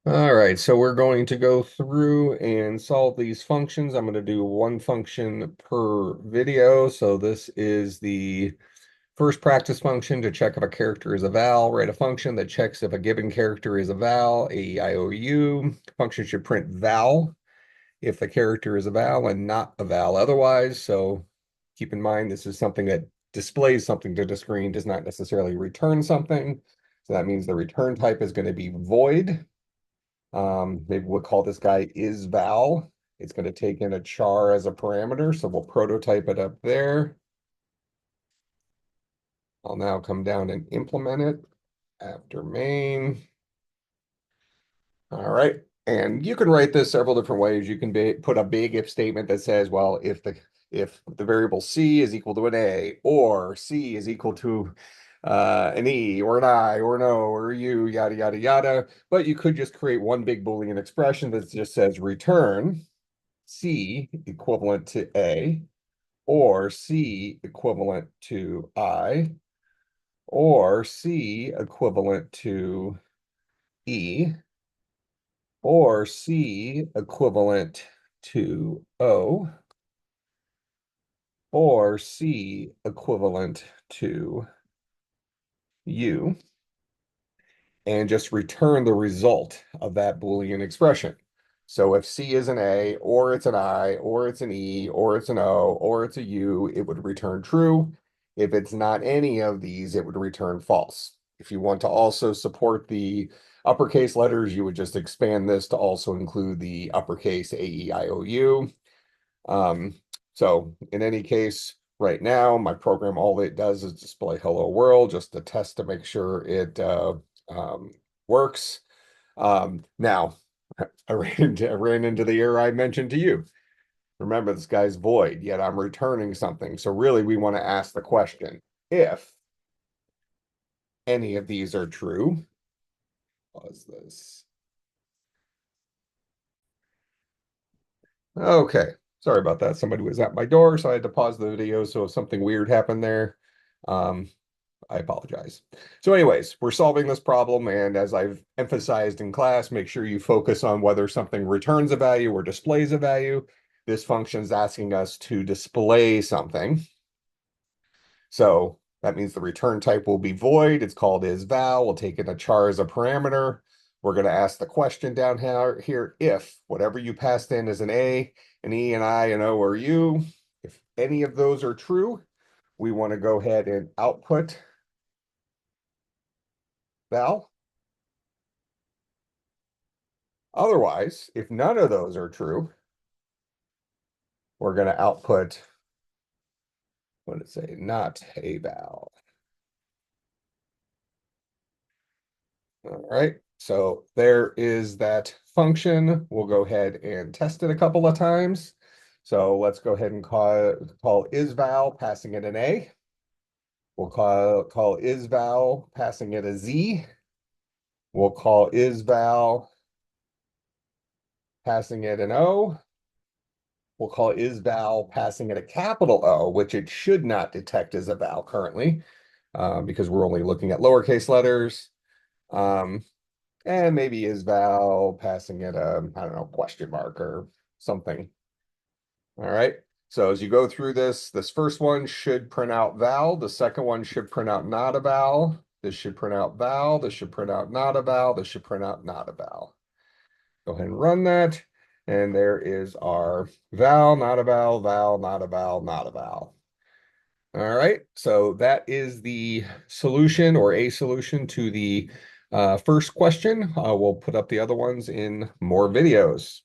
All right, so we're going to go through and solve these functions. I'm going to do one function per video. So this is the first practice function to check if a character is a vowel. Write a function that checks if a given character is a vowel, A, E, I, O, U. Function should print vowel if the character is a vowel and not a vowel otherwise. So keep in mind, this is something that displays something to the screen, does not necessarily return something. So that means the return type is going to be void. Maybe we'll call this guy isVal. It's going to take in a char as a parameter, so we'll prototype it up there. I'll now come down and implement it after main. All right. And you can write this several different ways. You can put a big if statement that says, well, if the variable C is equal to an A, or C is equal to an E, or an I, or an O, or a U, yada, yada, yada. But you could just create one big Boolean expression that just says return C equivalent to A, or C equivalent to I, or C equivalent to E, or C equivalent to O, or C equivalent to U, and just return the result of that Boolean expression. So if C is an A, or it's an I, or it's an E, or it's an O, or it's a U, it would return true. If it's not any of these, it would return false. If you want to also support the uppercase letters, you would just expand this to also include the uppercase A, E, I, O, U. So in any case, right now, my program, all it does is display hello world, just to test to make sure it um, works. Now, I ran into the error I mentioned to you. Remember, this guy's void, yet I'm returning something. So really, we want to ask the question, if any of these are true, pause this. Okay, sorry about that. Somebody was at my door, so I had to pause the video. So if something weird happened there, um, I apologize. So anyways, we're solving this problem, and as I've emphasized in class, make sure you focus on whether something returns a value or displays a value. This function is asking us to display something. So that means the return type will be void. It's called isVal. We'll take in a char as a parameter. We're going to ask the question down here if whatever you passed in is an A, an E, an I, an O, or U, if any of those are true, we want to go ahead and output val. Otherwise, if none of those are true, we're going to output, what did it say? Not a val. All right, so there is that function. We'll go ahead and test it a couple of times. So let's go ahead and call isVal, passing it an A. We'll call isVal, passing it a Z. We'll call isVal, passing it an O. We'll call isVal, passing it a capital O, which it should not detect as a vowel currently, because we're only looking at lowercase letters. Um, and maybe isVal, passing it a, I don't know, question mark or something. All right. So as you go through this first one should print out val. The second one should print out not a vowel. This should print out val. This should print out not a vowel. This should print out not a vowel. Go ahead and run that. And there is our val, not a vowel, val, not a vowel, not a vowel. All right. So that is the solution or a solution to the first question. We'll put up the other ones in more videos.